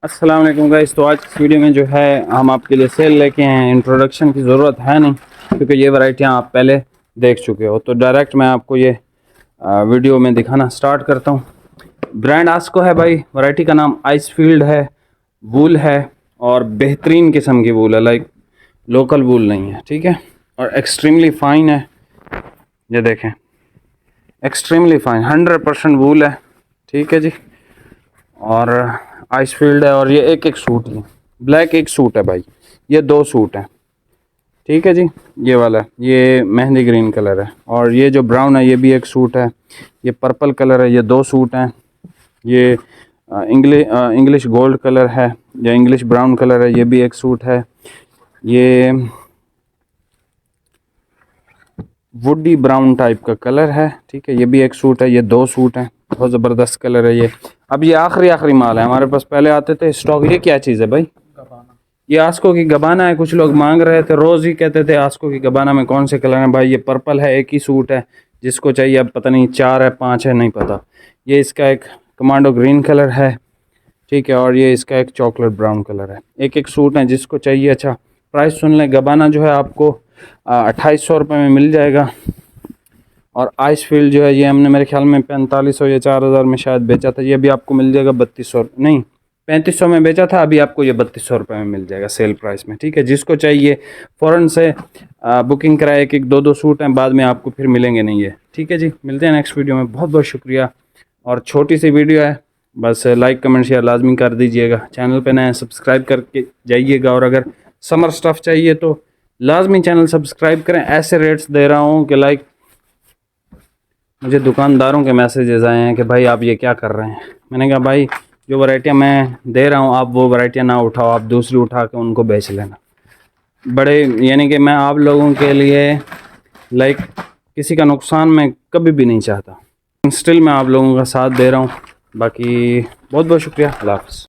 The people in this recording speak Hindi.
अस्सलाम वालेकुम गाइस। तो आज इस वीडियो में जो है हम आपके लिए सेल लेके आए हैं। इंट्रोडक्शन की ज़रूरत है नहीं क्योंकि ये वैरायटियाँ आप पहले देख चुके हो। तो डायरेक्ट मैं आपको ये वीडियो में दिखाना स्टार्ट करता हूँ। ब्रांड आस्को है भाई, वैरायटी का नाम आइसफील्ड है, वूल है और बेहतरीन किस्म की वूल है, लाइक लोकल वूल नहीं है, ठीक है। और एक्सट्रीमली फ़ाइन है, ये देखें, एक्सट्रीमली फ़ाइन 100% वूल है, ठीक है जी। और आइसफील्ड है और ये एक एक सूट है, ब्लैक एक सूट है भाई, ये 2 सूट हैं, ठीक है जी। ये वाला ये मेहंदी ग्रीन कलर है और ये जो ब्राउन है ये भी एक सूट है। ये पर्पल कलर है, ये 2 सूट हैं। ये इंग्लिश गोल्ड कलर है या इंग्लिश ब्राउन कलर है, ये भी एक सूट है। ये वुडी ब्राउन टाइप का कलर है, ठीक है, ये भी एक सूट है। ये 2 सूट हैं, बहुत ज़बरदस्त कलर है ये। अब ये आखिरी माल है हमारे पास, पहले आते थे स्टॉक। ये क्या चीज़ है भाई? ये आस्को की गबाना है। कुछ लोग मांग रहे थे, रोज़ ही कहते थे आस्को की गबाना में कौन से कलर हैं भाई। ये पर्पल है, एक ही सूट है, जिसको चाहिए अब पता नहीं 4 है 5 है नहीं पता। ये इसका एक कमांडो ग्रीन कलर है, ठीक है, और ये इसका एक चॉकलेट ब्राउन कलर है। एक एक सूट है, जिसको चाहिए। अच्छा प्राइस सुन लें, गबाना जो है आपको 2800 रुपये में मिल जाएगा। और आइसफील्ड जो है ये हमने मेरे ख्याल में 4500 या 4000 में शायद बेचा था। ये भी आपको मिल जाएगा 3200, नहीं 3500 में बेचा था, अभी आपको ये 3200 रुपये में मिल जाएगा सेल प्राइस में, ठीक है। जिसको चाहिए फ़ौरन से बुकिंग कराए। एक 2 सूट हैं, बाद में आपको फिर मिलेंगे नहीं ये, ठीक है जी। मिलते हैं नेक्स्ट वीडियो में, बहुत बहुत शुक्रिया। और छोटी सी वीडियो है, बस लाइक कमेंट शेयर लाजमी कर दीजिएगा। चैनल पे नए सब्सक्राइब करके जाइएगा। और अगर समर स्टफ़ चाहिए तो लाजमी चैनल सब्सक्राइब करें। ऐसे रेट्स दे रहा हूँ कि लाइक मुझे दुकानदारों के मैसेजेस आए हैं कि भाई आप ये क्या कर रहे हैं। मैंने कहा भाई जो वैरायटियाँ मैं दे रहा हूँ आप वो वैरायटियाँ ना उठाओ, आप दूसरी उठा के उनको बेच लेना। बड़े यानी कि मैं आप लोगों के लिए लाइक किसी का नुकसान मैं कभी भी नहीं चाहता। स्टिल मैं आप लोगों का साथ दे रहा हूँ। बाकी बहुत बहुत शुक्रिया। अल्लाह हाफ़िज़।